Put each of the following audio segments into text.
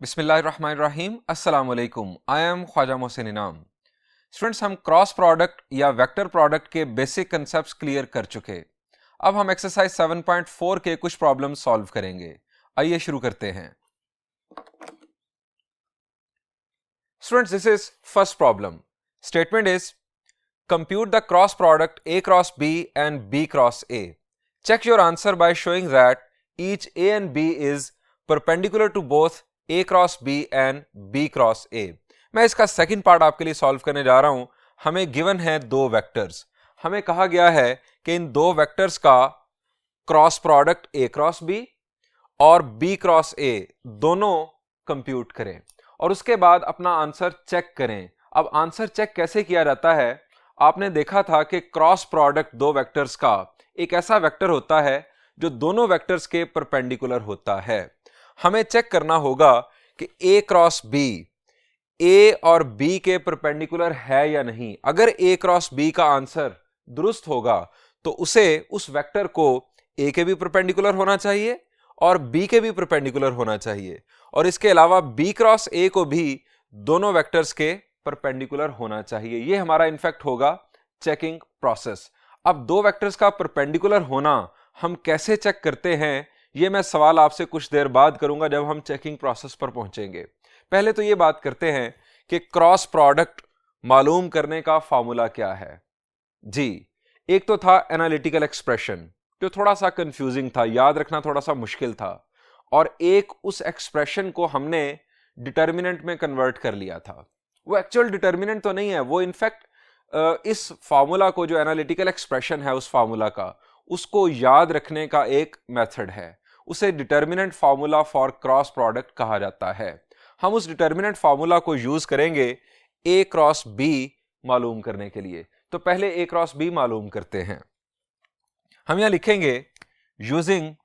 बिस्मिल्लाहिर्रहमानिर्रहीम अस्सलाम वालेकुम। आई एम ख्वाजा मोहसिन इनाम। स्टूडेंट्स, हम क्रॉस प्रोडक्ट या वेक्टर प्रोडक्ट के बेसिक कंसेप्ट्स क्लियर कर चुके। अब हम एक्सरसाइज 7.4 के कुछ प्रॉब्लम सॉल्व करेंगे। आइए शुरू करते हैं। Students, this is first problem. Statement is compute the cross product A cross B and B cross A. Check your answer by showing that each A and B is perpendicular to both A cross B and B cross A. मैं इसका second part आपके लिए solve करने जा रहा हूं। हमें given है दो वेक्टर्स। हमें कहा गया है कि इन दो वेक्टर्स का cross product A cross B और B क्रॉस A दोनों कंप्यूट करें और उसके बाद अपना आंसर चेक करें। अब आंसर चेक कैसे किया जाता है? आपने देखा था कि क्रॉस प्रोडक्ट दो वेक्टर्स का एक ऐसा वेक्टर होता है जो दोनों वेक्टर्स के परपेंडिकुलर होता है। हमें चेक करना होगा कि A क्रॉस B A और B के परपेंडिकुलर है या नहीं। अगर A क्रॉस B का आंसर दुरुस्त होगा तो उसे उस वेक्टर को A के भी परपेंडिकुलर होना चाहिए और B के भी परपेंडिकुलर होना चाहिए, और इसके अलावा B क्रॉस A को भी दोनों वेक्टर्स के परपेंडिकुलर होना चाहिए। यह हमारा इनफैक्ट होगा चेकिंग प्रोसेस। अब दो वेक्टर्स का परपेंडिकुलर होना हम कैसे चेक करते हैं, यह मैं सवाल आपसे कुछ देर बाद करूंगा जब हम चेकिंग प्रोसेस पर पहुंचेंगे। पहले तो यह बात करते हैं कि क्रॉस प्रोडक्ट मालूम करने का फॉर्मूला क्या है। जी, एक तो था एनालिटिकल एक्सप्रेशन जो थोड़ा सा कंफ्यूजिंग था, याद रखना थोड़ा सा मुश्किल था, और एक उस एक्सप्रेशन को हमने डिटर्मिनेंट में कन्वर्ट कर लिया था। वो एक्चुअल डिटर्मिनेंट तो नहीं है, वो इनफैक्ट इस फार्मूला को, जो एनालिटिकल एक्सप्रेशन है उस फार्मूला का, उसको याद रखने का एक मेथड है। उसे determinant formula for cross product कहा जाता है। हम उस डिटर्मिनेंट फार्मूला को यूज करेंगे A क्रॉस B मालूम करने के लिए। तो पहले A क्रॉस B मालूम करते हैं। हम यहां लिखेंगे using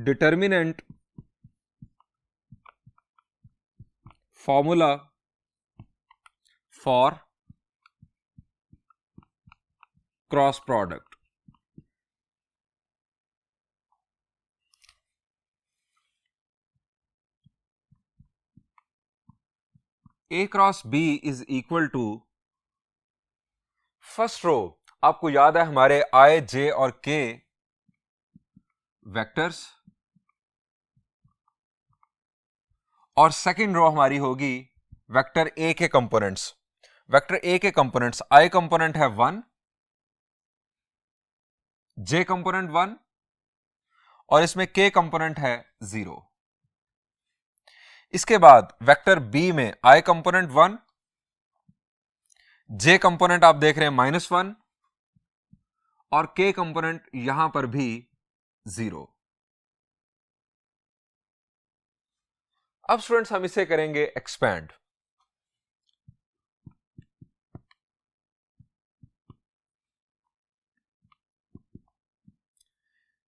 determinant formula for cross product. A cross B is equal to, first row आपको याद है हमारे I, J और K वेक्टर्स, और सेकंड रो हमारी होगी वेक्टर A के कंपोनेंट्स। वेक्टर A के कंपोनेंट्स, I कंपोनेंट है 1, J कंपोनेंट 1 और इसमें K कंपोनेंट है 0। इसके बाद वेक्टर B में I कंपोनेंट 1, J कंपोनेंट आप देख रहे हैं -1 और K कंपोनेंट यहां पर भी 0। अब स्टूडेंट्स हम इसे करेंगे एक्सपैंड।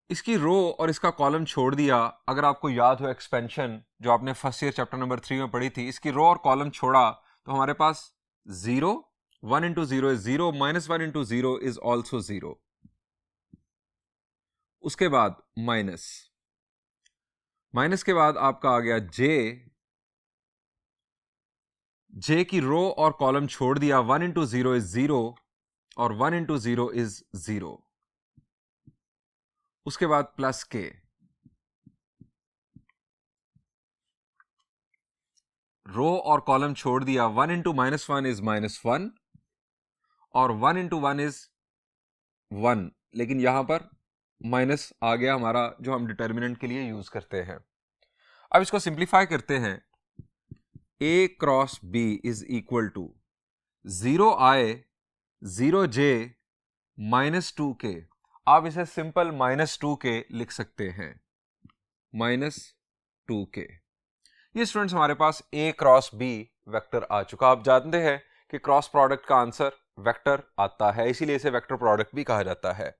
इसकी रो और इसका कॉलम छोड़ दिया। अगर आपको याद हो एक्सपेंशन जो आपने फर्स्ट ईयर चैप्टर नंबर 3 में पढ़ी थी, इसकी रो और कॉलम छोड़ा तो हमारे पास 0, 1 into 0 is 0, -1 into 0 is also 0। उसके बाद माइनस के बाद आपका आ गया J की रो और कॉलम छोड़ दिया। 1 इंटू 0 इज 0 और 1 इंटू 0 इज 0। उसके बाद प्लस K, रो और कॉलम छोड़ दिया। 1 इंटू -1 इज -1 और 1 इंटू 1 इज 1, लेकिन यहां पर माइनस आ गया हमारा जो हम डिटर्मिनेंट के लिए यूज करते हैं। अब इसको सिंप्लीफाई करते हैं। A cross B is equal to 0I 0J -2K। आप इसे सिंपल -2K लिख सकते हैं, -2K। ये स्टूडेंट्स हमारे पास A क्रॉस B वेक्टर आ चुका। आप जानते हैं कि क्रॉस प्रोडक्ट का आंसर वेक्टर आता है, इसीलिए इसे वेक्टर प्रोडक्ट भी कहा जाता है।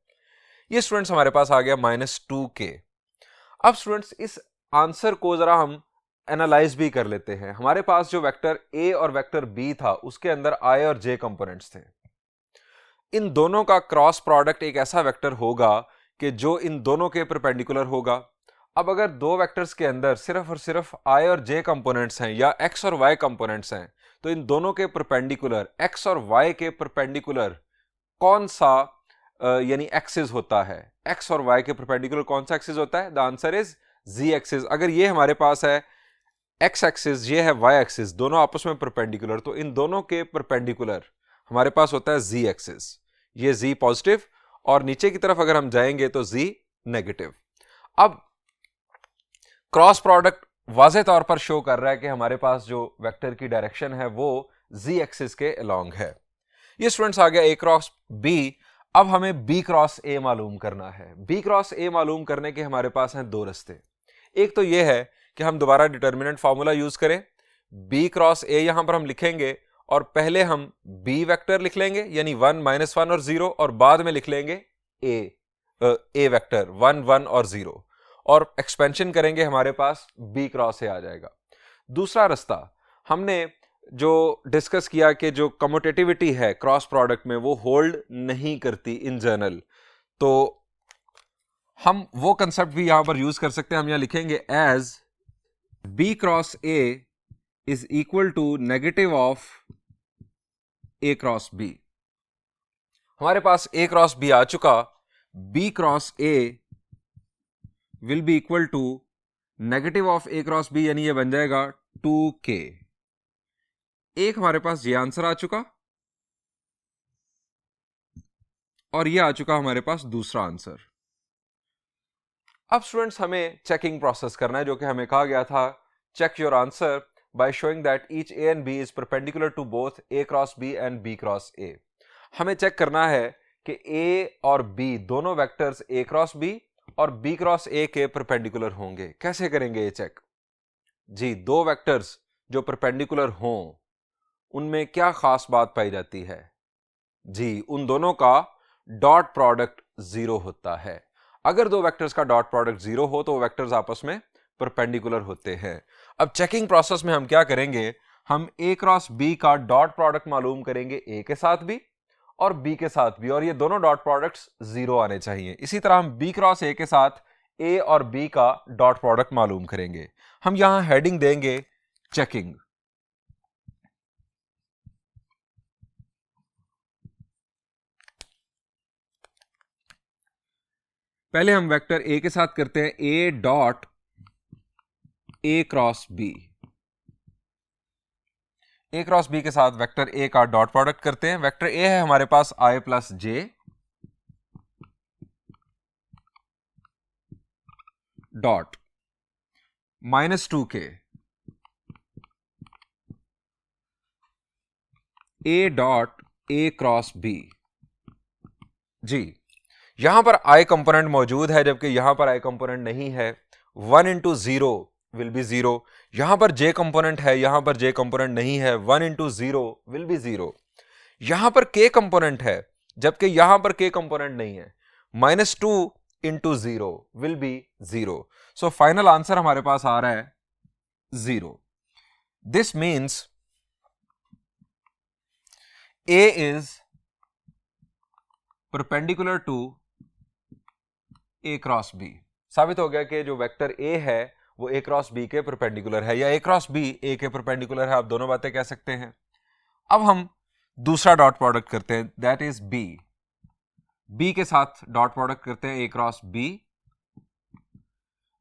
ये स्टूडेंट्स हमारे पास आ गया -2K। अब स्टूडेंट्स इस आंसर को जरा हम एनालाइज भी कर लेते हैं। हमारे पास जो वेक्टर A और वेक्टर B था उसके अंदर I और J कंपोनेंट्स थे। इन दोनों का क्रॉस प्रोडक्ट एक ऐसा वेक्टर होगा कि जो इन दोनों के परपेंडिकुलर होगा। अब अगर दो वेक्टर्स के अंदर सिर्फ और सिर्फ i और j कंपोनेंट्स हैं या x और y कंपोनेंट्स हैं, तो इन दोनों के परपेंडिकुलर x और y के परपेंडिकुलर कौन सा यानी एक्सिस होता है, x और y के परपेंडिकुलर कौन सा एक्सिस होता है? The answer is z axis. अगर ये हमारे पास है x एक्सिस, ये है y एक्सिस, दोनों आपस में परपेंडिकुलर, तो इन दोनों के परपेंडिकुलर हमारे पास होता है z एक्सिस। ये z पॉजिटिव और नीचे की तरफ अगर हम जाएंगे तो z नेगेटिव। अब क्रॉस प्रोडक्ट वाज़ेह तौर पर शो कर रहा है कि हमारे पास जो वेक्टर की डायरेक्शन है वो z एक्सिस के अलोंग है। ये स्टूडेंट्स आ गया a क्रॉस b। अब हमें b क्रॉस a मालूम करना है। b क्रॉस a मालूम करने के हमारे पास हैं दो रास्ते। एक तो ये है कि हम दोबारा डिटर्मिनेंट फार्मूला यूज करें, b क्रॉस a यहां पर हम लिखेंगे और पहले हम b वेक्टर लिख लेंगे यानी 1 -1 और 0, और बाद में लिख लेंगे a वेक्टर 1 1 और 0, और एक्सपेंशन करेंगे, हमारे पास b क्रॉस a आ जाएगा। दूसरा रास्ता हमने जो डिस्कस किया कि जो कम्यूटेटिविटी है क्रॉस प्रोडक्ट में वो होल्ड नहीं करती इन जनरल, तो हम वो कंसेप्ट भी यहां पर यूज कर सकते हैं। हम यहां लिखेंगे as b cross a is equal to negative of a cross b। हमारे पास a क्रॉस b आ चुका, b cross a will be equal to negative of a cross b, यानी ये बन जाएगा 2k। एक हमारे पास ये आंसर आ चुका और ये आ चुका हमारे पास दूसरा आंसर। अब स्टूडेंट्स हमें चेकिंग प्रोसेस करना है, जो कि हमें कहा गया था check your answer by showing that each a and b is perpendicular to both a cross b and b cross a। हमें चेक करना है कि a और b दोनों वेक्टर्स a क्रॉस b और b क्रॉस a के perpendicular होंगे। कैसे करेंगे ये चेक? जी, दो वेक्टर्स जो परपेंडिकुलर हों उनमें क्या खास बात पाई जाती है? जी, उन दोनों का डॉट प्रोडक्ट 0 होता है। अगर दो वेक्टर्स का डॉट प्रोडक्ट 0 हो तो वो वेक्टर्स आपस में परपेंडिकुलर होते हैं। अब चेकिंग प्रोसेस में हम क्या करेंगे, हम a क्रॉस b का डॉट प्रोडक्ट मालूम करेंगे a के साथ भी और b के साथ भी, और ये दोनों डॉट प्रोडक्ट्स 0 आने चाहिए। इसी तरह हम b क्रॉस a के साथ a और b का डॉट प्रोडक्ट मालूम करेंगे। हम यहां हेडिंग देंगे चेकिंग। पहले हम वेक्टर a के साथ करते हैं a dot a cross b। a cross b के साथ वेक्टर a का डॉट प्रोडक्ट करते हैं। वेक्टर a है हमारे पास i plus j dot -2k a dot a cross b। जी, यहां पर i कंपोनेंट मौजूद है जबकि यहां पर i कंपोनेंट नहीं है। 1 इंटू 0 विल बी 0। यहां पर j कंपोनेंट है, यहां पर j कंपोनेंट नहीं है। 1 इंटू 0 विल बी 0। यहां पर k कंपोनेंट है जबकि यहां पर k कंपोनेंट नहीं है। -2 into 0 will be 0। So final answer हमारे पास आ रहा है 0। This means a is perpendicular to a cross b। साबित हो गया कि जो वेक्टर a है वो a क्रॉस b के परपेंडिकुलर है, या a क्रॉस b a के परपेंडिकुलर है। आप दोनों बातें कह सकते हैं। अब हम दूसरा डॉट प्रोडक्ट करते हैं, दैट इज b। b के साथ डॉट प्रोडक्ट करते हैं a cross b।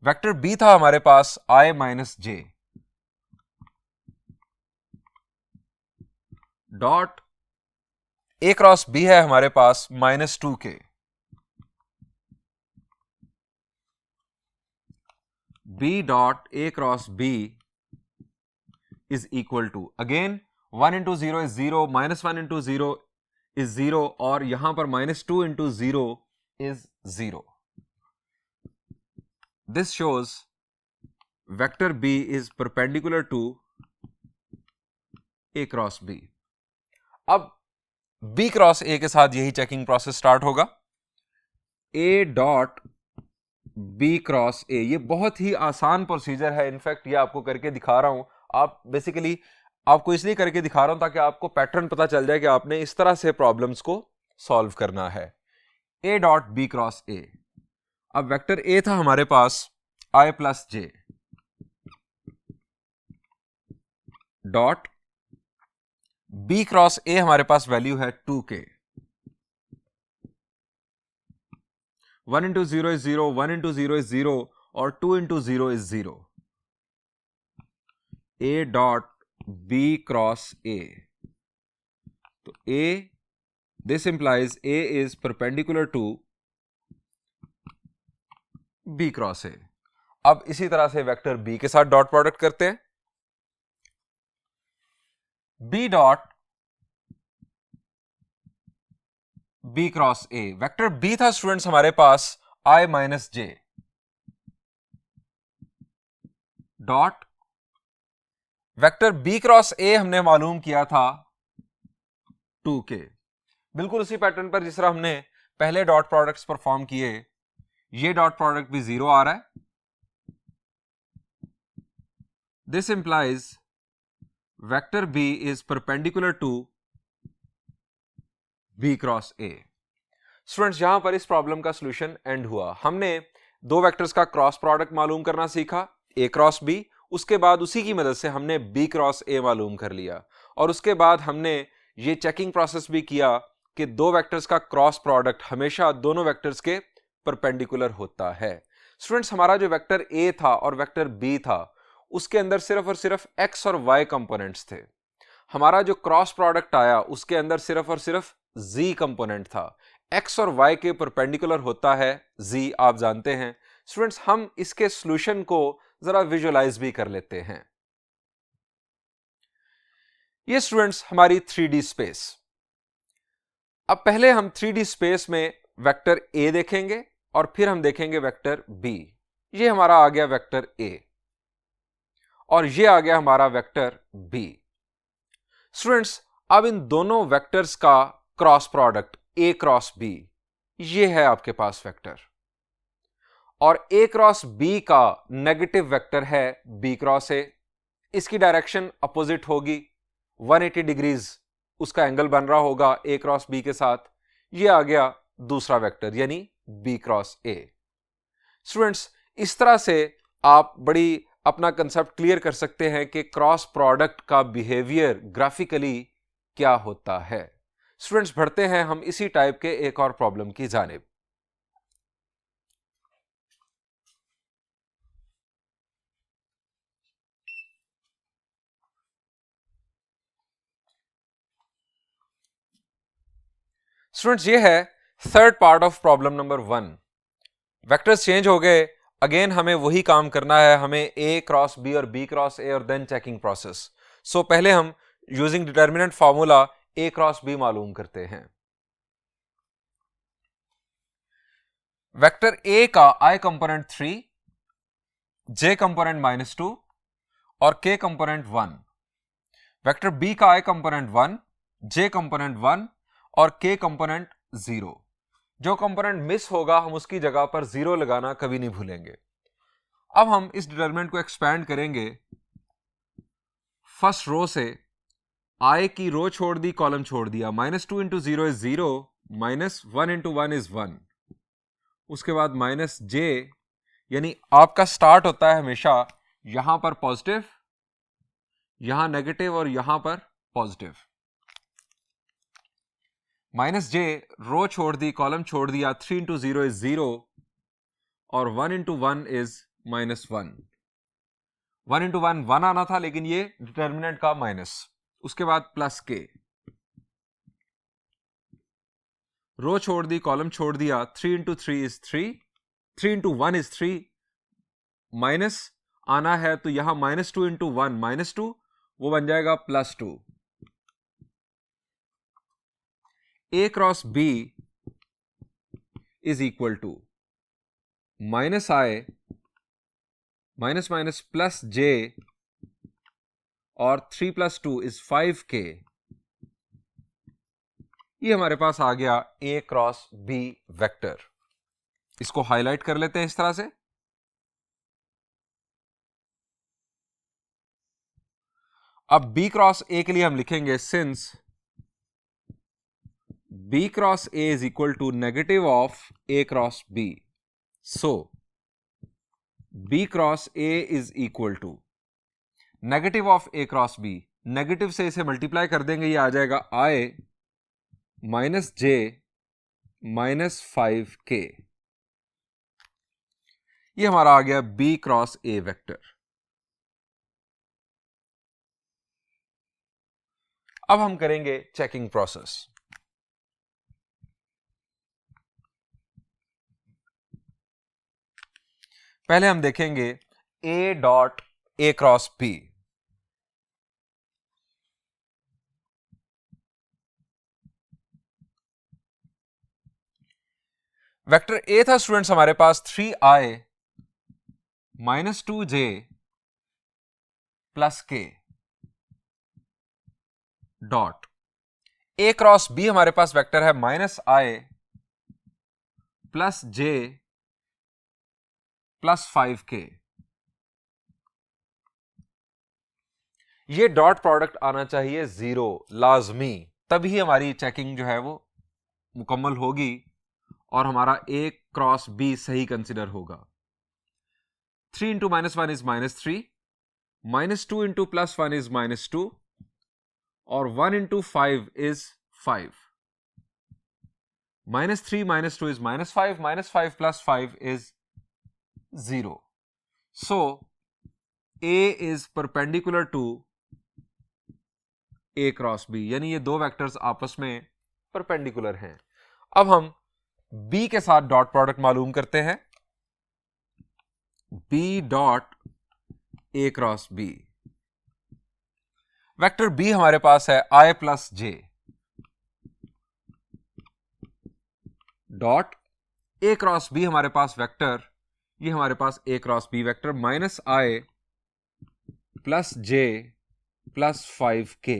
Vector b था हमारे पास i minus j dot a cross b है हमारे पास -2k। b dot a cross b is equal to, again 1 into 0 is 0, -1 into 0 is 0, और यहां पर -2 into 0 is 0। This shows vector b is perpendicular to a cross b। अब b cross a के साथ यही चेकिंग प्रोसेस स्टार्ट होगा। a dot b cross a, ये बहुत ही आसान प्रोसीजर है। इनफैक्ट ये आपको करके दिखा रहा हूं। आप बेसिकली आपको इसलिए करके दिखा रहा हूं ताकि आपको पैटर्न पता चल जाए कि आपने इस तरह से प्रॉब्लम्स को सॉल्व करना है। a dot b cross a, अब वेक्टर ए था हमारे पास i plus J dot b cross a हमारे पास वैल्यू है 2k। 1 into 0 is 0, 1 into 0 is 0 और 2 into 0 is 0। a dot b cross a, तो a, this implies a is perpendicular to b cross a। अब इसी तरह से वेक्टर b के साथ डॉट प्रोडक्ट करते हैं। b dot b cross a, vector b था स्टूडेंट्स हमारे पास i minus J dot vector b cross a हमने मालूम किया था 2k। बिल्कुल उसी पैटर्न पर जिस तरह हमने पहले डॉट प्रोडक्ट्स परफॉर्म किए, ये डॉट प्रोडक्ट भी 0 आ रहा है। This implies vector b is perpendicular to b cross a। Students यहां पर इस प्रॉब्लम का सॉल्यूशन एंड हुआ। हमने दो वेक्टर्स का क्रॉस प्रोडक्ट मालूम करना सीखा, a क्रॉस b, उसके बाद उसी की मदद से हमने b क्रॉस a मालूम कर लिया, और उसके बाद हमने ये चेकिंग प्रोसेस भी किया कि दो वेक्टर्स का क्रॉस प्रोडक्ट हमेशा दोनों वेक्टर्स के परपेंडिकुलर होता है। स्टूडेंट्स हमारा जो वेक्टर a था और वेक्टर b था, उसके अंदर सिर्फ और सिर्फ x और y कंपोनेंट्स थे। हमारा जो क्रॉस प्रोडक्ट आया उसके अंदर सिर्फ और सिर्फ z कंपोनेंट था। x और y के परपेंडिकुलर होता है z, आप जानते हैं। स्टूडेंट्स हम इसके सॉल्यूशन को जरा विजुअलाइज भी कर लेते हैं। ये स्टूडेंट्स हमारी 3D स्पेस। अब पहले हम 3D स्पेस में वेक्टर a देखेंगे और फिर हम देखेंगे वेक्टर b। ये हमारा आ गया वेक्टर a और ये आ गया हमारा वेक्टर b। स्टूडेंट्स अब इन दोनों वेक्टर्स का cross product a cross b, ये है आपके पास वेक्टर, और a क्रॉस b का नेगेटिव वेक्टर है b क्रॉस a। इसकी डायरेक्शन अपोजिट होगी, 180 डिग्रीज उसका एंगल बन रहा होगा a क्रॉस b के साथ। ये आ गया दूसरा वेक्टर यानी b क्रॉस a। स्टूडेंट्स इस तरह से आप बड़ी अपना कंसेप्ट क्लियर कर सकते हैं कि क्रॉस प्रोडक्ट का बिहेवियर ग्राफिकली क्या होता है। स्टूडेंट्स बढ़ते हैं हम इसी टाइप के एक और प्रॉब्लम की जानिब। स्टूडेंट्स ये है third part of problem number 1। Vectors change हो गए, अगेन हमें वही काम करना है, हमें a क्रॉस b और b क्रॉस a और देन चेकिंग प्रोसेस। सो पहले हम using determinant formula a cross b मालूम करते हैं। वेक्टर a का i कंपोनेंट 3, j कंपोनेंट -2 और k कंपोनेंट 1। वेक्टर b का i कंपोनेंट 1, j कंपोनेंट 1 और k कंपोनेंट 0। जो कंपोनेंट मिस होगा हम उसकी जगह पर 0 लगाना कभी नहीं भूलेंगे। अब हम इस डिटरमिनेंट को एक्सपैंड करेंगे फर्स्ट रो से, i की रो छोड़ दी, कॉलम छोड़ दिया। -2 इंटू 0 इज 0, -1 इंटू 1 इज 1। उसके बाद -j, यानी आपका स्टार्ट होता है हमेशा यहां पर पॉजिटिव, यहां नेगेटिव और यहां पर पॉजिटिव। -j रो छोड़ दी, कॉलम छोड़ दिया, 3 इंटू 0 इज 0 और 1 इंटू 1 इज -1। 1 इंटू 1 1 आना था, लेकिन ये डिटर्मिनेंट का माइनस। उसके बाद प्लस k, रो छोड़ दी, कॉलम छोड़ दिया, 3 into 3 is 3, 3 into 1 is 3, minus आना है तो यहां -2 इंटू 1 -2, वो बन जाएगा +2। a cross b is equal to -i minus minus plus j और 3 + 2 इज 5k। ये हमारे पास आ गया a क्रॉस b वेक्टर। इसको हाईलाइट कर लेते हैं इस तरह से। अब b क्रॉस a के लिए हम लिखेंगे since b cross a is equal to negative of a cross b। So B cross A is equal to negative of A cross B, negative से इसे मल्टीप्लाई कर देंगे, ये आ जाएगा I minus J minus 5K। ये हमारा आ गया B cross A vector. अब हम करेंगे चेकिंग प्रोसेस। पहले हम देखेंगे A dot A cross B। Vector A था स्टूडेंट्स हमारे पास 3i minus 2j plus k dot A cross B हमारे पास वेक्टर है minus i plus j plus 5k। ये डॉट प्रोडक्ट आना चाहिए 0 लाजमी, तभी हमारी चेकिंग जो है वो मुकम्मल होगी और हमारा A क्रॉस B सही कंसिडर होगा। 3 into minus 1 is minus 3, minus 2 into plus 1 is minus 2 और 1 into 5 is 5। Minus 3 minus 2 is minus 5, minus 5 plus 5 is 0। So A is perpendicular to A cross B, यानी ये दो वेक्टर्स आपस में perpendicular हैं। अब हम B के साथ डॉट प्रोडक्ट मालूम करते हैं। B dot A cross B, vector B हमारे पास है I plus J dot A cross B हमारे पास वेक्टर, ये हमारे पास A cross B vector minus I plus J plus 5K।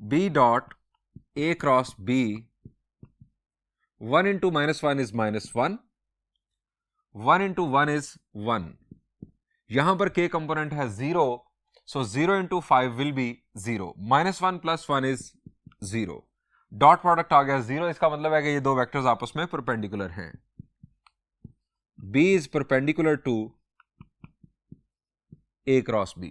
B dot A cross B, 1 into minus 1 is minus 1, 1 into 1 is 1। यहां पर K component है 0, सो 0 into 5 will be 0, minus 1 plus 1 is 0। Dot product आ गया 0, इसका मतलब है कि ये दो वेक्टर्स आपस में परपेंडिकुलर हैं। B is perpendicular to A cross B।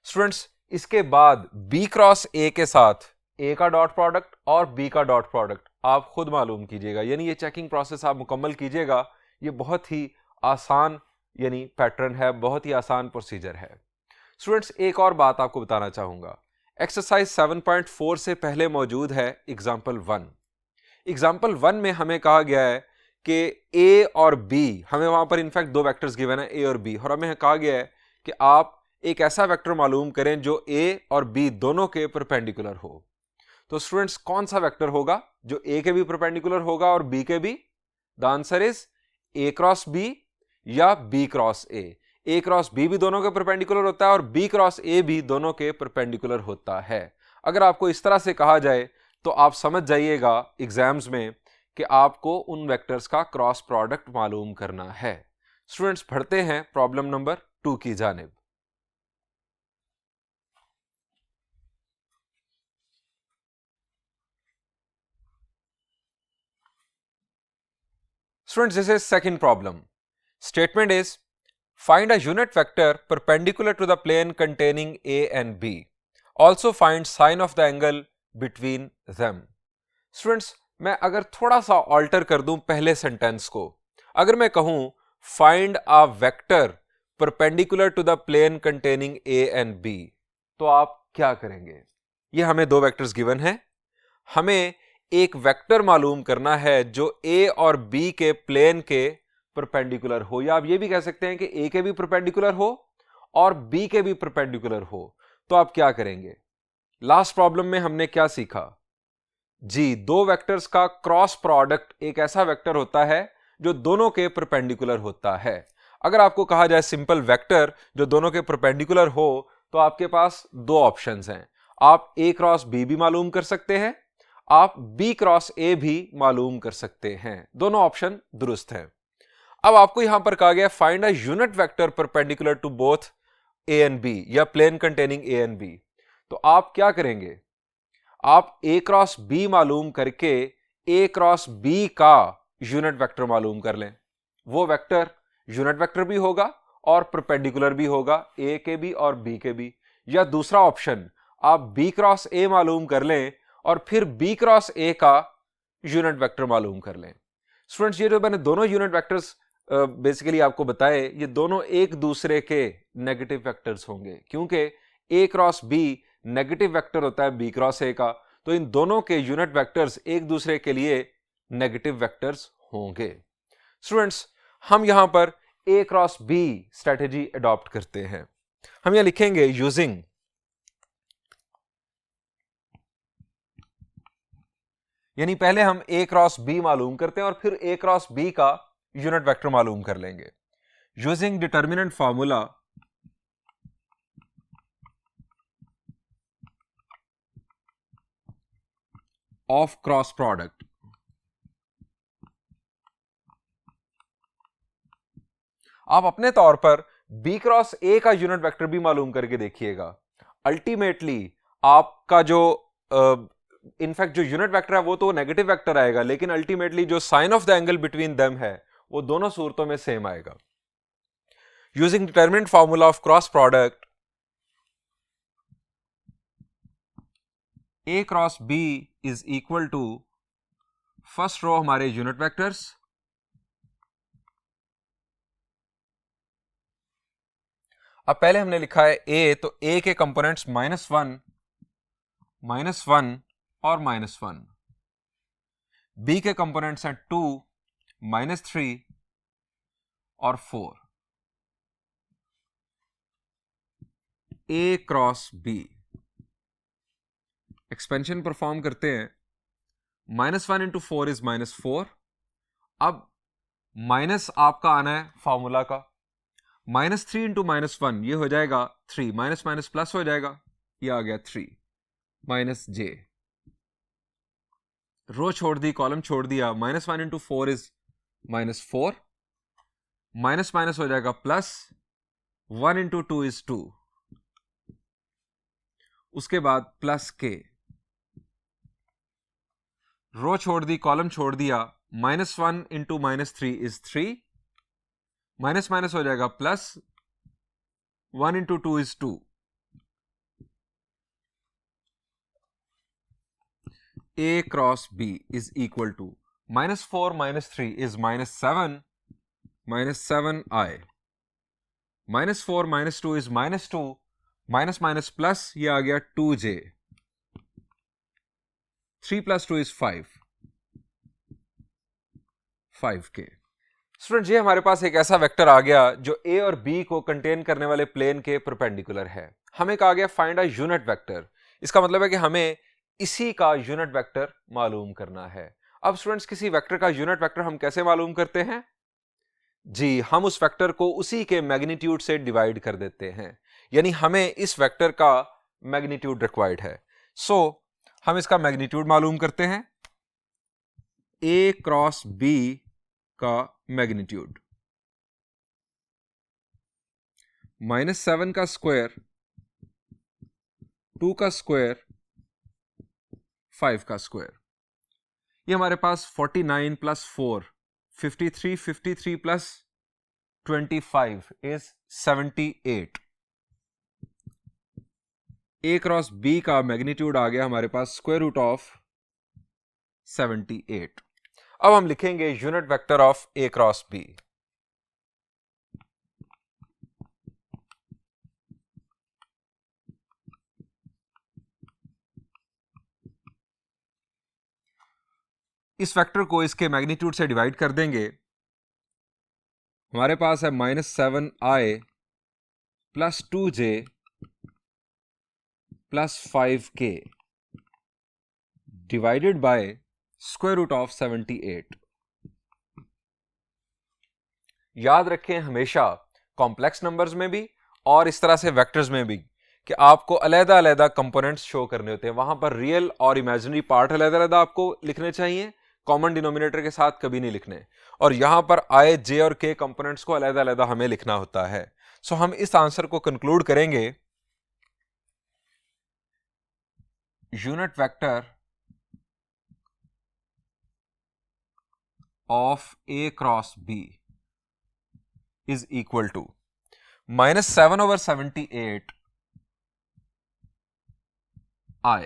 Students इसके बाद B क्रॉस A के साथ A का डॉट प्रोडक्ट और B का डॉट प्रोडक्ट आप खुद मालूम कीजिएगा, यानी ये चेकिंग प्रोसेस आप मुकम्मल कीजिएगा। ये बहुत ही आसान यानी पैटर्न है, बहुत ही आसान प्रोसीजर है। स्टूडेंट्स एक और बात आपको बताना चाहूंगा, एक्सरसाइज 7.4 से पहले मौजूद है एग्जाम्पल 1। एग्जाम्पल 1 में हमें कहा गया है कि A और B, हमें वहां पर इनफैक्ट दो वेक्टर्स गिवन है A और B, और हमें कहा गया है कि आप एक ऐसा वेक्टर मालूम करें जो A और B दोनों के परपेंडिकुलर हो। तो स्टूडेंट्स कौन सा वेक्टर होगा जो A के भी परपेंडिकुलर होगा और B के भी? The answer is A cross B या B cross A। A cross B भी दोनों के परपेंडिकुलर होता है और B क्रॉस A भी दोनों के परपेंडिकुलर होता है। अगर आपको इस तरह से कहा जाए तो आप समझ जाइएगा एग्जाम्स में कि आपको उन वेक्टर्स का क्रॉस प्रोडक्ट मालूम करना है। स्टूडेंट्स बढ़ते हैं प्रॉब्लम नंबर 2 की जानिब। Students, this is second problem. Statement is, find a unit vector perpendicular to the plane containing A and B. Also find sine of the angle between them. Students, मैं अगर थोड़ा सा alter कर दूं पहले sentence को, अगर मैं कहूं find a vector perpendicular to the plane containing A and B, तो आप क्या करेंगे? ये हमें दो वेक्टर्स गिवन हैं, हमें एक वेक्टर मालूम करना है जो A और B के प्लेन के परपेंडिकुलर हो, या आप ये भी कह सकते हैं कि A के भी परपेंडिकुलर हो और B के भी परपेंडिकुलर हो। तो आप क्या करेंगे? लास्ट प्रॉब्लम में हमने क्या सीखा जी, दो वेक्टर्स का क्रॉस प्रोडक्ट एक ऐसा वेक्टर होता है जो दोनों के परपेंडिकुलर होता है। अगर आपको कहा जाए सिंपल वेक्टर जो दोनों के परपेंडिकुलर हो, तो आपके पास दो ऑप्शंस हैं। आप A क्रॉस B भी मालूम कर सकते हैं, आप B क्रॉस A भी मालूम कर सकते हैं, दोनों ऑप्शन दुरुस्त हैं। अब आपको यहां पर कहा गया find a unit vector perpendicular to both A and B या plane containing A and B। तो आप क्या करेंगे? आप A क्रॉस B मालूम करके ए क्रॉस बी का यूनिट वेक्टर मालूम कर लें। वो वेक्टर यूनिट वेक्टर भी होगा और परपेंडिकुलर भी होगा, ए के भी और बी के भी। या दूसरा ऑप्शन, आप बी क्रॉस ए मालूम कर लें और फिर बी क्रॉस ए का यूनिट वेक्टर मालूम कर लें। स्टूडेंट्स, ये जो मैंने दोनों यूनिट वेक्टर्स बेसिकली आपको बताए, ये दोनों एक दूसरे के नेगेटिव वेक्टर्स होंगे, क्योंकि ए क्रॉस बी नेगेटिव वेक्टर होता है बी क्रॉस ए का, तो इन दोनों के यूनिट वेक्टर्स एक दूसरे के लिए नेगेटिव वेक्टर्स होंगे। स्टूडेंट्स, हम यहां पर ए क्रॉस बी स्ट्रेटेजी अडॉप्ट करते हैं। हम यहां लिखेंगे यूजिंग, यानी पहले हम ए क्रॉस बी मालूम करते हैं और फिर ए क्रॉस बी का यूनिट वेक्टर मालूम कर लेंगे। Using determinant formula of cross product, आप अपने तौर पर बी क्रॉस ए का यूनिट वेक्टर भी मालूम करके देखिएगा। अल्टीमेटली आपका जो इनफैक्ट जो यूनिट वेक्टर है वो तो नेगेटिव वेक्टर आएगा, लेकिन अल्टीमेटली जो sine of the angle between them है वो दोनों सूरतों में सेम आएगा। Using determinant formula of cross product, A cross B is equal to first row हमारे यूनिट वेक्टर्स, अब पहले हमने लिखा है ए, तो ए के कंपोनेंट्स -1, -1 और -1, बी के कंपोनेंट्स हैं 2, -3 और 4। ए क्रॉस बी एक्सपेंशन परफॉर्म करते हैं। -1 इंटू 4 इज -4। अब माइनस आपका आना है फॉर्मूला का, -3 इंटू -1 ये हो जाएगा 3, माइनस माइनस प्लस हो जाएगा, ये आ गया 3 -j। रो छोड़ दी, कॉलम छोड़ दिया, -1 इंटू 4 इज -4, माइनस माइनस हो जाएगा प्लस, 1 इंटू 2 इज 2, उसके बाद प्लस के, रो छोड़ दी, कॉलम छोड़ दिया, -1 इंटू -3 इज 3, माइनस माइनस हो जाएगा plus, 1 into 2 is 2, A cross B is equal to -4 -3 is -7, -7i, -4 -2 is -2, minus minus plus, ये आ गया 2j, 3 + 2 इज 5, 5k। स्टूडेंट, ये हमारे पास एक ऐसा वेक्टर आ गया जो ए और बी को कंटेन करने वाले प्लेन के परपेंडिकुलर है। हमें कहा गया फाइंड अ यूनिट वेक्टर, इसका मतलब है कि हमें इसी का यूनिट वेक्टर मालूम करना है। अब स्टूडेंट्स, किसी वेक्टर का यूनिट वेक्टर हम कैसे मालूम करते हैं? जी, हम उस वेक्टर को उसी के मैग्नीट्यूड से डिवाइड कर देते हैं, यानी हमें इस वेक्टर का मैग्नीट्यूड रिक्वायर्ड है। सो हम इसका मैग्नीट्यूड मालूम करते हैं, ए क्रॉस बी का मैग्नीट्यूड, -7 का स्क्वायर, 2 का स्क्वायर, 5 का स्क्वायर। ये हमारे पास 49 + 4 53, 53 + 25 इज 78। ए क्रॉस बी का मैग्नीट्यूड आ गया हमारे पास √78। अब हम लिखेंगे unit vector of A cross B. इस वेक्टर को इसके मैग्नीट्यूड से डिवाइड कर देंगे, हमारे पास है -7i + 2j + 5k divided by √78। याद रखें हमेशा कॉम्प्लेक्स नंबर्स में भी और इस तरह से वेक्टर्स में भी कि आपको अलग अलग कंपोनेंट्स शो करने होते हैं। वहां पर रियल और इमेजिनरी पार्ट अलग अलग आपको लिखने चाहिए, कॉमन डिनोमिनेटर के साथ कभी नहीं लिखने। और यहां पर i, j और k कंपोनेंट्स को अलग अलग हमें लिखना होता है। सो हम इस आंसर को कंक्लूड करेंगे, unit vector of A cross B is equal to -7/78 I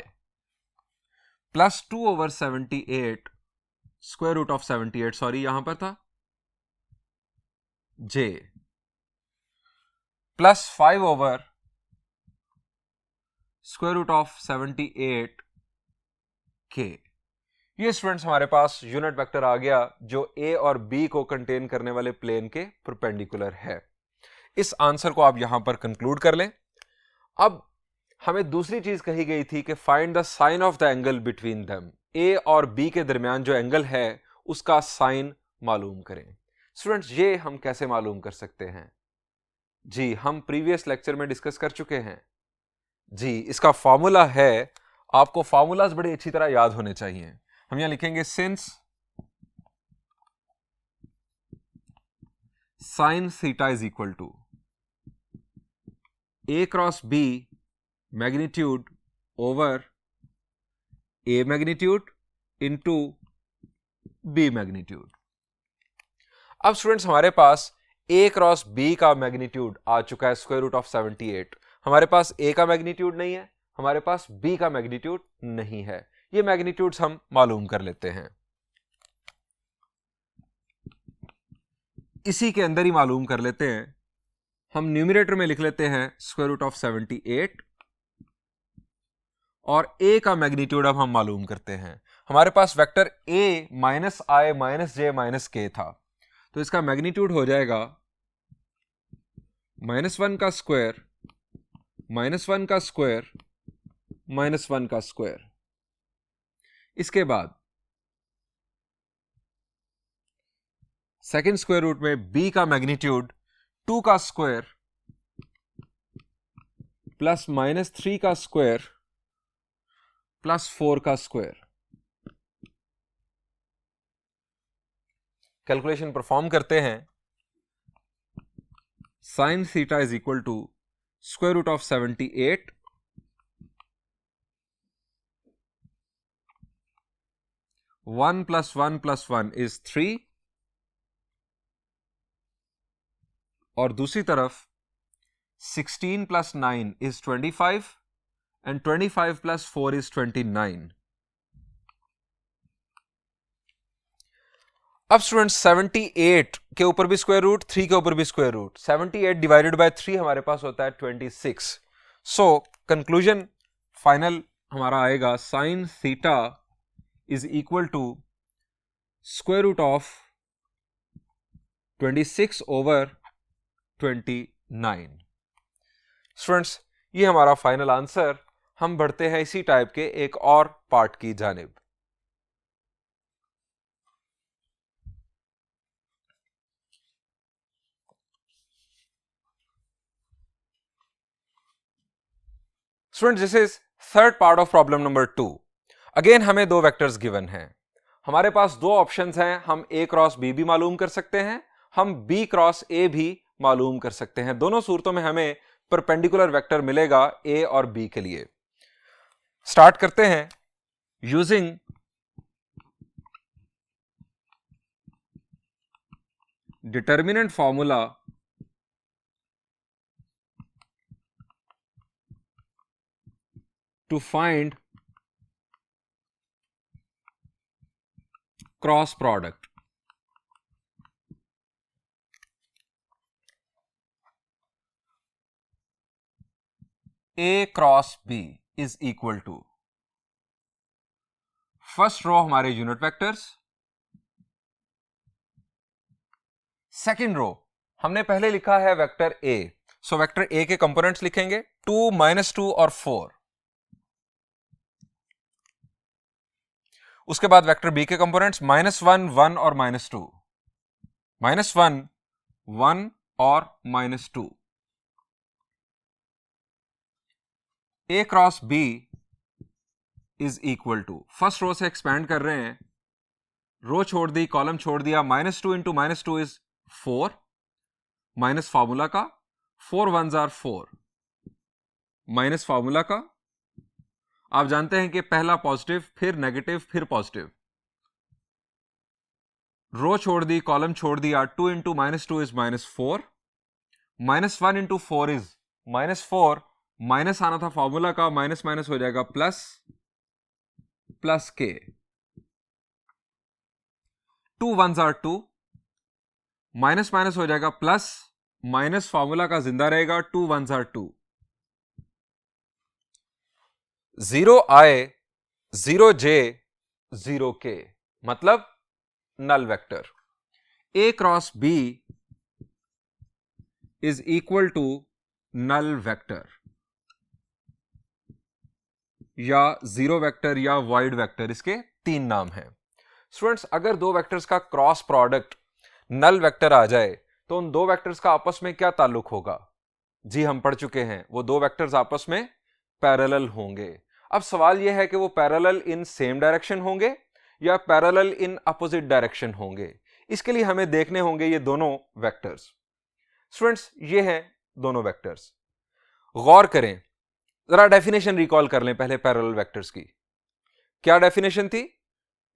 plus 2/78 square root of 78, sorry यहां पर था j plus 5 square root of 78 k। ये स्टूडेंट्स हमारे पास यूनिट वेक्टर आ गया जो a और b को कंटेन करने वाले प्लेन के परपेंडिकुलर है। इस आंसर को आप यहां पर कंक्लूड कर लें। अब हमें दूसरी चीज कही गई थी कि find the sine of the angle between them. a और b के दरमियान जो एंगल है उसका साइन मालूम करें। स्टूडेंट्स ये हम कैसे मालूम कर सकते हैं? जी हम प्रीवियस लेक्चर में डिस्कस कर चुके हैं। जी इसका फॉर्मूला है, आपको फॉर्मूलाज बड़ी अच्छी तरह याद होने चाहिए। हम यहां लिखेंगे since sine theta is equal to a cross b magnitude over a magnitude into b magnitude. अब स्टूडेंट्स हमारे पास a क्रॉस b का मैग्नीट्यूड आ चुका है स्क्वायर रूट ऑफ 78। हमारे पास a का मैग्नीट्यूड नहीं है, हमारे पास b का मैग्नीट्यूड नहीं है। ये मैग्नीट्यूड्स हम मालूम कर लेते हैं, इसी के अंदर ही मालूम कर लेते हैं। हम न्यूमरेटर में लिख लेते हैं स्क्वायर रूट ऑफ 78 और a का मैग्नीट्यूड अब हम मालूम करते हैं। हमारे पास vector a minus i minus j minus k था, तो इसका मैग्नीट्यूड हो जाएगा -1 का स्क्वायर -1 का स्क्वायर -1 का स्क्वायर। इसके बाद सेकेंड स्क्वायर रूट में b का मैग्नीट्यूड 2 का स्क्वायर प्लस -3 का स्क्वायर प्लस 4 का स्क्वायर। कैलकुलेशन परफॉर्म करते हैं। Sine theta is equal to square root of 78 1 + 1 + 1 is 3 और दूसरी तरफ 16 + 9 इज 25 एंड 25 + 4 इज 29। अब स्टूडेंट्स 78 के ऊपर भी स्क्वायर रूट, 3 के ऊपर भी स्क्वायर रूट, 78 डिवाइडेड बाय 3 हमारे पास होता है 26। सो कंक्लूजन फाइनल हमारा आएगा sine theta is equal to square root of 26 over 29। Students ये हमारा फाइनल आंसर। हम बढ़ते हैं इसी टाइप के एक और पार्ट की जानिब। Student this is third part of problem number 2। Again हमें दो वेक्टर्स गिवन हैं। हमारे पास दो ऑप्शंस हैं, हम a क्रॉस b भी मालूम कर सकते हैं, हम b क्रॉस a भी मालूम कर सकते हैं। दोनों सूरतों में हमें परपेंडिकुलर वेक्टर मिलेगा a और b के लिए। स्टार्ट करते हैं using determinant formula to find cross product। A cross B is equal to first row हमारे यूनिट वेक्टर्स, सेकेंड रो हमने पहले लिखा है vector A। So vector A के कंपोनेंट्स लिखेंगे 2 -2 और 4। उसके बाद वेक्टर बी के कंपोनेंट्स -1 1 और -2, -1 1 और -2। A cross B is equal to, first row से एक्सपैंड कर रहे हैं, रो छोड़ दी कॉलम छोड़ दिया, -2 इंटू -2 इज 4 माइनस फार्मूला का, 4 1s are 4 माइनस फार्मूला का। आप जानते हैं कि पहला पॉजिटिव फिर नेगेटिव फिर पॉजिटिव, रो छोड़ दी, कॉलम छोड़ दिया, 2 into -2 is -4, -1 into 4 is -4, minus आना था फॉर्मूला का, माइनस माइनस हो जाएगा प्लस, प्लस के, 2 1s are 2, माइनस माइनस हो जाएगा प्लस, माइनस फॉर्मूला का जिंदा रहेगा, 2 1s are 2, 0i 0j 0k, मतलब null vector A cross B is equal to null vector या जीरो वेक्टर या वॉइड वेक्टर, इसके 3 नाम हैं। स्टूडेंट्स, अगर दो वेक्टर्स का क्रॉस प्रोडक्ट नल वेक्टर आ जाए तो उन दो वेक्टर्स का आपस में क्या ताल्लुक होगा? जी हम पढ़ चुके हैं, वो दो वेक्टर्स आपस में पैरेलल होंगे। अब सवाल यह है कि वो पैरेलल इन सेम डायरेक्शन होंगे या पैरेलल इन अपोजिट डायरेक्शन होंगे। इसके लिए हमें देखने होंगे ये दोनों वेक्टर्स। स्टूडेंट्स, ये हैं दोनों वेक्टर्स। गौर करें, जरा डेफिनेशन रिकॉल कर लें पहले पैरेलल वेक्टर्स की। क्या डेफिनेशन थी?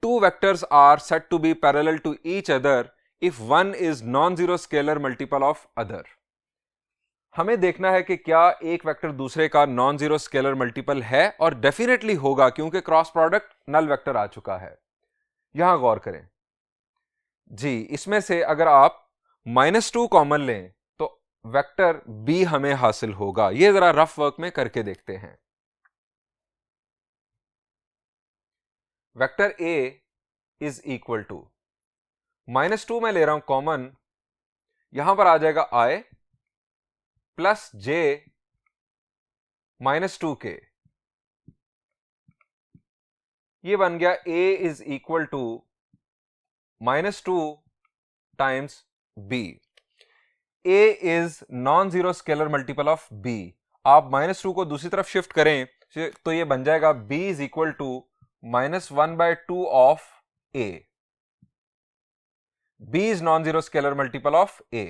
Two vectors are said to be parallel to each other if one is non zero scalar multiple of other. हमें देखना है कि क्या एक वेक्टर दूसरे का नॉन जीरो स्केलर मल्टीपल है, और डेफिनेटली होगा क्योंकि क्रॉस प्रोडक्ट नल वेक्टर आ चुका है। यहां गौर करें जी, इसमें से अगर आप -2 कॉमन लें तो वेक्टर बी हमें हासिल होगा। यह जरा रफ वर्क में करके देखते हैं। Vector A is equal to -2 में ले रहा हूं कॉमन, यहां पर आ जाएगा i प्लस j -2k। ये बन गया a is equal to -2 times b। a is non zero scalar multiple of b। आप -2 को दूसरी तरफ शिफ्ट करें तो ये बन जाएगा b is equal to -1/2 of a। b is non zero scalar multiple of a।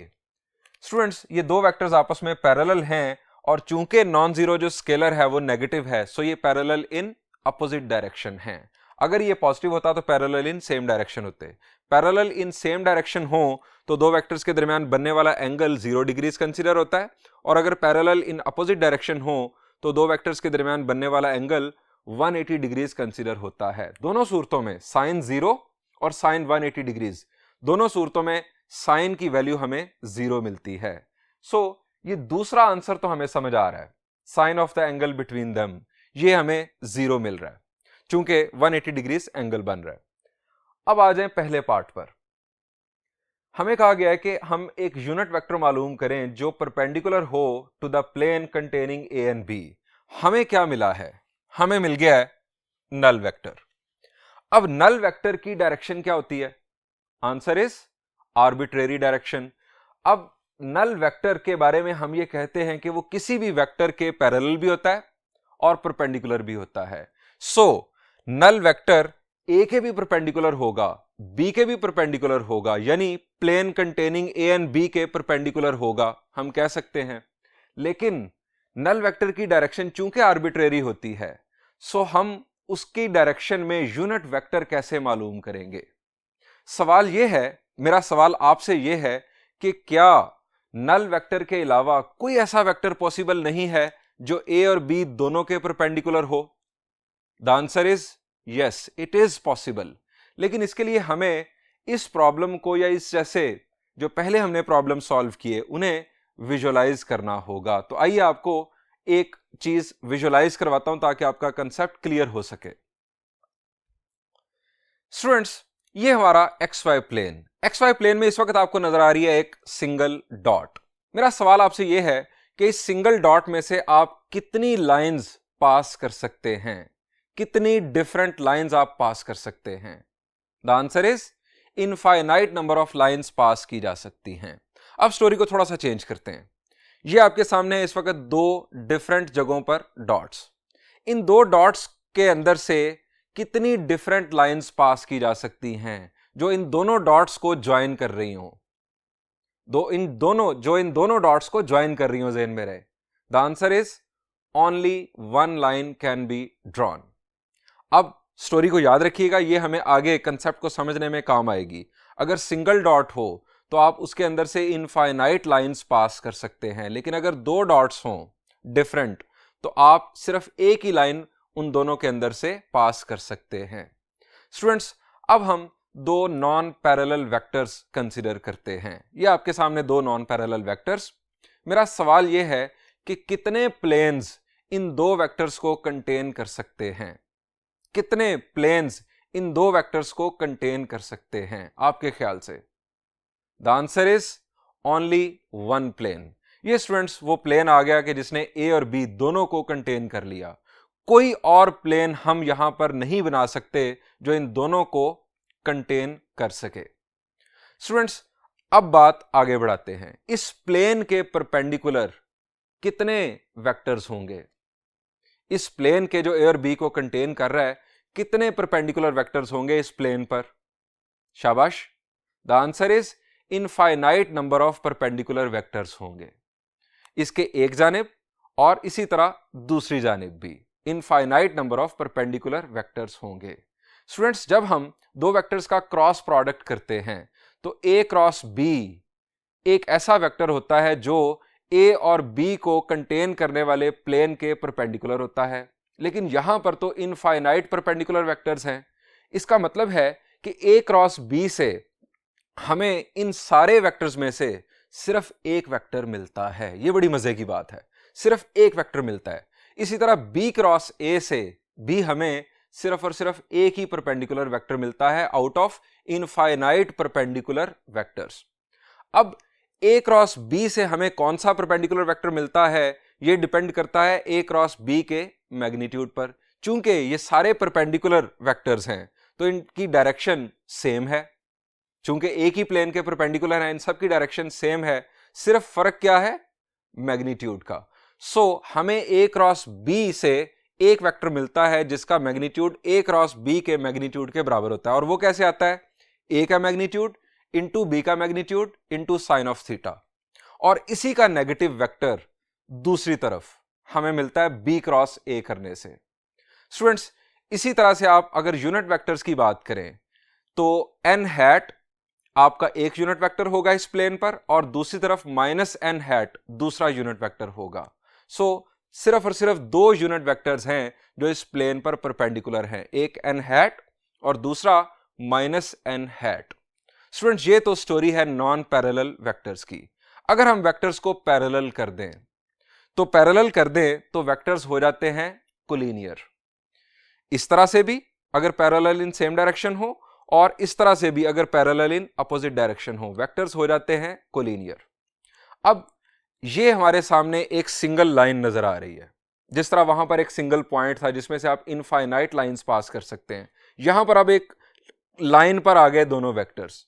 Students, ये दो वेक्टर्स आपस में पैरेलल हैं, और चूंकि नॉन जीरो जो स्केलर है वो नेगेटिव है, सो ये पैरेलल इन अपोजिट डायरेक्शन हैं। अगर ये पॉजिटिव होता तो पैरेलल इन सेम डायरेक्शन होते। पैरेलल इन सेम डायरेक्शन हो तो दो वेक्टर्स के दरमियान बनने वाला एंगल 0 डिग्रीज कंसीडर होता है, और अगर पैरेलल इन अपोजिट डायरेक्शन हो तो दो वेक्टर्स के दरमियान बनने वाला एंगल 180 डिग्रीज कंसीडर होता है। दोनों सूरतों में साइन 0 और साइन 180 डिग्रीज, दोनों सूरतों में साइन की वैल्यू हमें 0 मिलती है। सो ये दूसरा आंसर तो हमें समझ आ रहा है, sine of the angle between them ये हमें 0 मिल रहा है चूंकि 180 डिग्रीज एंगल बन रहा है। अब आ जाएं पहले पार्ट पर। हमें कहा गया है कि हम एक यूनिट वेक्टर मालूम करें जो परपेंडिकुलर हो to the plane containing A and B. हमें क्या मिला है? हमें मिल गया है नल वेक्टर। अब नल वेक्टर की डायरेक्शन क्या होती है? Answer is arbitrary direction. अब नल वेक्टर के बारे में हम ये कहते हैं कि वो किसी भी वेक्टर के पैरेलल भी होता है और परपेंडिकुलर भी होता है। सो नल वेक्टर ए के भी परपेंडिकुलर होगा, बी के भी परपेंडिकुलर होगा, यानी plane containing A and B के परपेंडिकुलर होगा, हम कह सकते हैं। लेकिन नल वेक्टर की डायरेक्शन चूंकि आर्बिट्रेरी होती है, सो हम उसकी डायरेक्शन में यूनिट वेक्टर कैसे मालूम करेंगे? सवाल यह है, मेरा सवाल आपसे यह है कि क्या नल वेक्टर के अलावा कोई ऐसा वेक्टर पॉसिबल नहीं है जो ए और बी दोनों के परपेंडिकुलर हो? The answer is yes, it is possible. लेकिन इसके लिए हमें इस प्रॉब्लम को या इस जैसे जो पहले हमने प्रॉब्लम सॉल्व किए उन्हें विजुअलाइज करना होगा। तो आइए आपको एक चीज विजुअलाइज करवाता हूं ताकि आपका कंसेप्ट क्लियर हो सके। स्टूडेंट्स, ये हमारा XY प्लेन, XY प्लेन में इस वक्त आपको नजर आ रही है एक सिंगल डॉट। मेरा सवाल आपसे यह है कि इस सिंगल डॉट में से आप कितनी लाइंस पास कर सकते हैं? कितनी डिफरेंट लाइंस आप पास कर सकते हैं? The answer is infinite number of lines pass की जा सकती हैं। अब स्टोरी को थोड़ा सा चेंज करते हैं। ये आपके सामने है इस वक्त दो डिफरेंट जगहों पर डॉट्स। इन दो डॉट्स के अंदर से कितनी डिफरेंट लाइंस पास की जा सकती हैं जो इन दोनों डॉट्स को ज्वाइन कर रही हो? इन दोनों डॉट्स को ज्वाइन कर रही हो, ज़हन में रहे। The answer is only one line can be drawn. अब स्टोरी को याद रखिएगा, ये हमें आगे कंसेप्ट को समझने में काम आएगी। अगर सिंगल डॉट हो तो आप उसके अंदर से इनफाइनाइट लाइंस पास कर सकते हैं, लेकिन अगर दो डॉट्स हों डिफरेंट तो आप सिर्फ एक ही लाइन उन दोनों के अंदर से पास कर सकते हैं। स्टूडेंट्स, अब हम दो नॉन पैरेलल वेक्टर्स कंसीडर करते हैं। ये आपके सामने दो नॉन पैरेलल वेक्टर्स। मेरा सवाल यह है कि कितने प्लेन्स इन दो वेक्टर्स को कंटेन कर सकते हैं? कितने प्लेन्स इन दो वेक्टर्स को कंटेन कर सकते हैं आपके ख्याल से? The answer is only one plane. ये स्टूडेंट्स वो प्लेन आ गया कि जिसने ए और बी दोनों को कंटेन कर लिया। कोई और प्लेन हम यहां पर नहीं बना सकते जो इन दोनों को कंटेन कर सके। स्टूडेंट्स, अब बात आगे बढ़ाते हैं। इस प्लेन के परपेंडिकुलर कितने वेक्टर्स होंगे? इस प्लेन के जो ए और बी को कंटेन कर रहा है, कितने परपेंडिकुलर वेक्टर्स होंगे इस प्लेन पर? शाबाश, the answer is infinite number of perpendicular vectors होंगे। इसके एक जानिब और इसी तरह दूसरी जानिब भी infinite number of perpendicular vectors होंगे। स्टूडेंट्स, जब हम दो वेक्टर्स का क्रॉस प्रोडक्ट करते हैं तो ए क्रॉस बी एक ऐसा वेक्टर होता है जो ए और बी को कंटेन करने वाले प्लेन के परपेंडिकुलर होता है, लेकिन यहां पर तो इनफाइनाइट परपेंडिकुलर वेक्टर्स हैं। इसका मतलब है कि ए क्रॉस बी से हमें इन सारे वेक्टर्स में से सिर्फ एक वेक्टर मिलता है। यह बड़ी मजे की बात है, सिर्फ एक वेक्टर मिलता है। इसी तरह बी क्रॉस ए से भी हमें सिर्फ और सिर्फ एक ही परपेंडिकुलर वेक्टर मिलता है out of infinite perpendicular vectors. अब ए क्रॉस बी से हमें कौन सा परपेंडिकुलर वेक्टर मिलता है, यह डिपेंड करता है ए क्रॉस बी के मैग्नीट्यूड पर। चूंकि ये सारे परपेंडिकुलर वेक्टर्स हैं तो इनकी डायरेक्शन सेम है। चूंकि एक ही प्लेन के परपेंडिकुलर हैं, इन सब की डायरेक्शन सेम है, सिर्फ फर्क क्या है? मैग्नीट्यूड का। सो हमें ए क्रॉस बी से एक वेक्टर मिलता है जिसका मैग्नीट्यूड ए क्रॉस बी के मैग्नीट्यूड के बराबर होता है। और वो कैसे आता है? ए का मैग्नीट्यूड इंटू बी का magnitude into sine of theta. और इसी का नेगेटिव वेक्टर दूसरी तरफ हमें मिलता है बी क्रॉस ए करने से। स्टूडेंट्स, इसी तरह से आप अगर यूनिट वेक्टर्स की बात करें तो एन हैट आपका एक यूनिट वेक्टर होगा इस प्लेन पर और दूसरी तरफ माइनस एन हैट दूसरा यूनिट वेक्टर होगा। सो सिर्फ और सिर्फ दो यूनिट वेक्टर्स हैं जो इस प्लेन पर परपेंडिकुलर हैं, एक एन हैट और दूसरा माइनस एन हैट। स्टूडेंट्स, ये तो स्टोरी है नॉन पैरेलल वेक्टर्स की। अगर हम वेक्टर्स को पैरेलल कर दें तो वेक्टर्स हो जाते हैं कोलिनियर। इस तरह से भी अगर पैरेलल इन सेम डायरेक्शन हो और इस तरह से भी अगर पैरेलल इन अपोजिट डायरेक्शन हो, वेक्टर्स हो जाते हैं कोलिनियर। अब ये हमारे सामने एक सिंगल लाइन नजर आ रही है। जिस तरह वहां पर एक सिंगल पॉइंट था जिसमें से आप इनफाइनाइट लाइंस पास कर सकते हैं, यहां पर अब एक लाइन पर आ गए दोनों वेक्टर्स।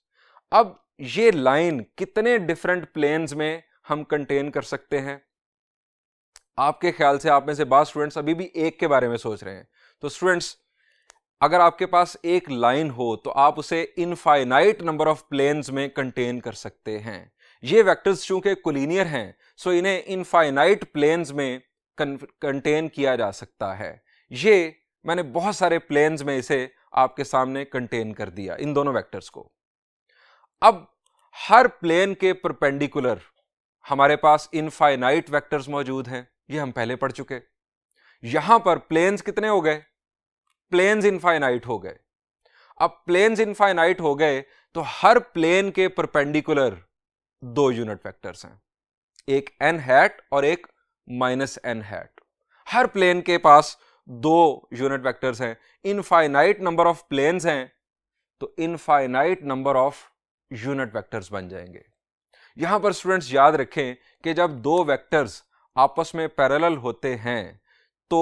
अब ये लाइन कितने डिफरेंट प्लेन्स में हम कंटेन कर सकते हैं? आपके ख्याल से आप में से बहुत स्टूडेंट्स अभी भी एक के बारे में सोच रहे हैं। तो स्टूडेंट्स, अगर आपके पास एक लाइन हो तो आप उसे इनफाइनाइट नंबर ऑफ प्लेन्स में कंटेन कर सकते हैं। ये वेक्टर्स चूंकि कोलिनियर हैं सो इन्हें इनफाइनाइट प्लेन्स में कंटेन किया जा सकता है। ये मैंने बहुत सारे प्लेन्स में इसे आपके सामने कंटेन कर दिया, इन दोनों वेक्टर्स को। अब हर प्लेन के परपेंडिकुलर हमारे पास इनफाइनाइट वेक्टर्स मौजूद हैं, ये हम पहले पढ़ चुके। यहां पर प्लेन्स कितने हो गए? प्लेन्स इनफाइनाइट हो गए। अब प्लेन्स इनफाइनाइट हो गए तो हर प्लेन के परपेंडिकुलर दो यूनिट वेक्टर्स हैं, एक एन हैट और एक माइनस एन हैट। हर प्लेन के पास दो यूनिट वेक्टर्स हैं। इनफाइनाइट नंबर ऑफ प्लेन्स हैं तो infinite number of unit vectors बन जाएंगे। यहां पर स्टूडेंट्स याद रखें कि जब दो वेक्टर्स आपस में पैरेलल होते हैं तो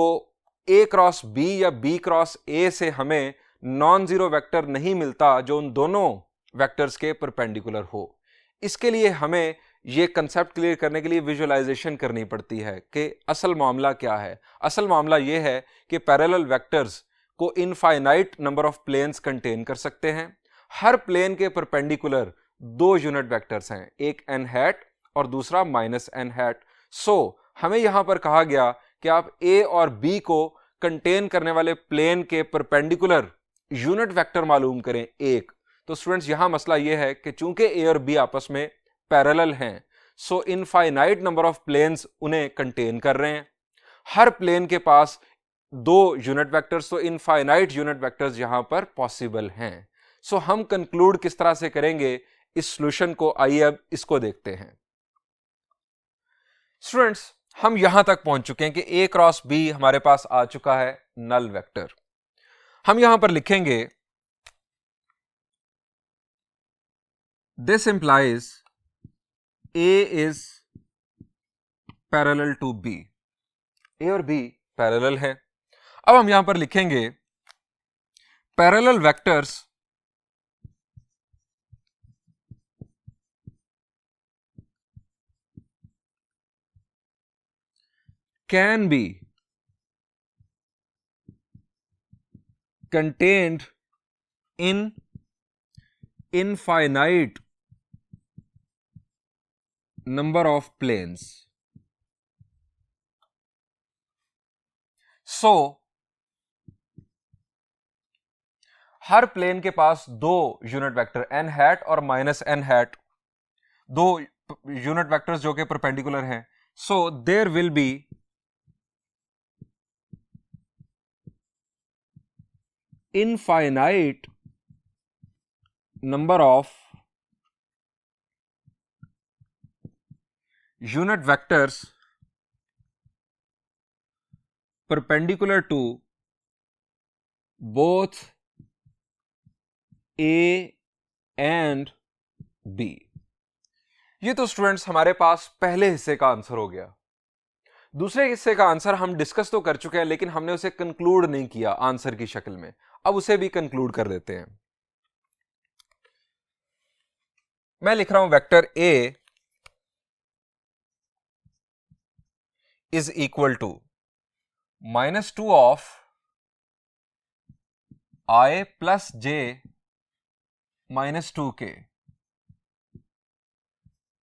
ए क्रॉस बी या बी क्रॉस ए से हमें नॉन जीरो वेक्टर नहीं मिलता जो उन दोनों वेक्टर्स के परपेंडिकुलर हो। इसके लिए हमें यह कंसेप्ट क्लियर करने के लिए विजुअलाइजेशन करनी पड़ती है कि असल मामला क्या है। असल मामला यह है कि पैरेलल वेक्टर्स को infinite number of planes contain कर सकते हैं। हर प्लेन के परपेंडिकुलर दो यूनिट वेक्टर्स हैं, एक एन हैट और दूसरा माइनस एन हैट। सो हमें यहां पर कहा गया कि आप ए और बी को कंटेन करने वाले प्लेन के परपेंडिकुलर यूनिट वेक्टर मालूम करें एक। तो स्टूडेंट्स यहां मसला यह है कि चूंकि ए और बी आपस में पैरेलल हैं, सो इनफाइनाइट नंबर ऑफ प्लेन्स उन्हें कंटेन कर रहे हैं। हर प्लेन के पास दो यूनिट वेक्टर्स, तो इनफाइनाइट यूनिट वेक्टर्स यहां पर पॉसिबल हैं। सो हम कंक्लूड किस तरह से करेंगे इस सॉल्यूशन को, आइए अब इसको देखते हैं। स्टूडेंट्स हम यहां तक पहुंच चुके हैं कि ए क्रॉस बी हमारे पास आ चुका है नल वेक्टर। हम यहां पर लिखेंगे this implies A is parallel to B. A और बी पैरेलल है। अब हम यहां पर लिखेंगे parallel vectors can be contained in infinite number of planes. So हर प्लेन के पास दो यूनिट वेक्टर n हैट और माइनस n हैट, दो यूनिट वेक्टर्स जो कि परपेंडिकुलर हैं। So there will be infinite number of unit vectors perpendicular to both A and B। ये तो स्टूडेंट्स हमारे पास पहले हिस्से का आंसर हो गया। दूसरे हिस्से का आंसर हम डिस्कस तो कर चुके हैं, लेकिन हमने उसे कंक्लूड नहीं किया आंसर की शक्ल में। अब उसे भी कंक्लूड कर देते हैं। मैं लिख रहा हूं vector A is equal to -2 of I plus J -2K।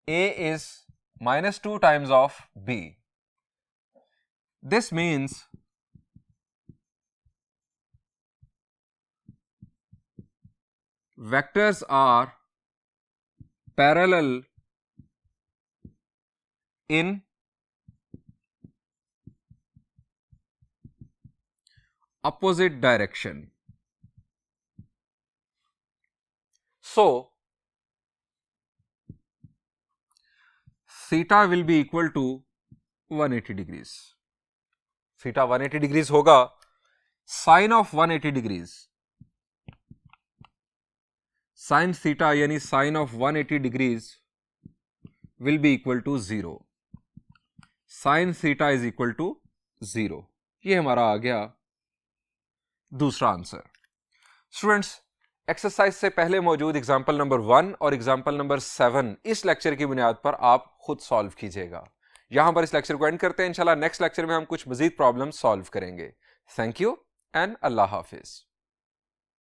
A is -2 times of B। This means vectors are parallel in opposite direction. So theta will be equal to 180 degrees। Theta 180 degrees होगा। Sine of 180 degrees, sine theta यानी sine of 180 degrees will be equal to 0। Sine theta is equal to 0। ये हमारा आ गया दूसरा answer. Students exercise से पहले मौजूद example number 1 और एग्जाम्पल नंबर 7 इस लेक्चर की बुनियाद पर आप खुद सॉल्व कीजिएगा। यहां पर इस लेक्चर को एंड करते हैं। इंशाल्लाह नेक्स्ट लेक्चर में हम कुछ मजीद प्रॉब्लम सॉल्व करेंगे। Thank you and Allah Hafiz.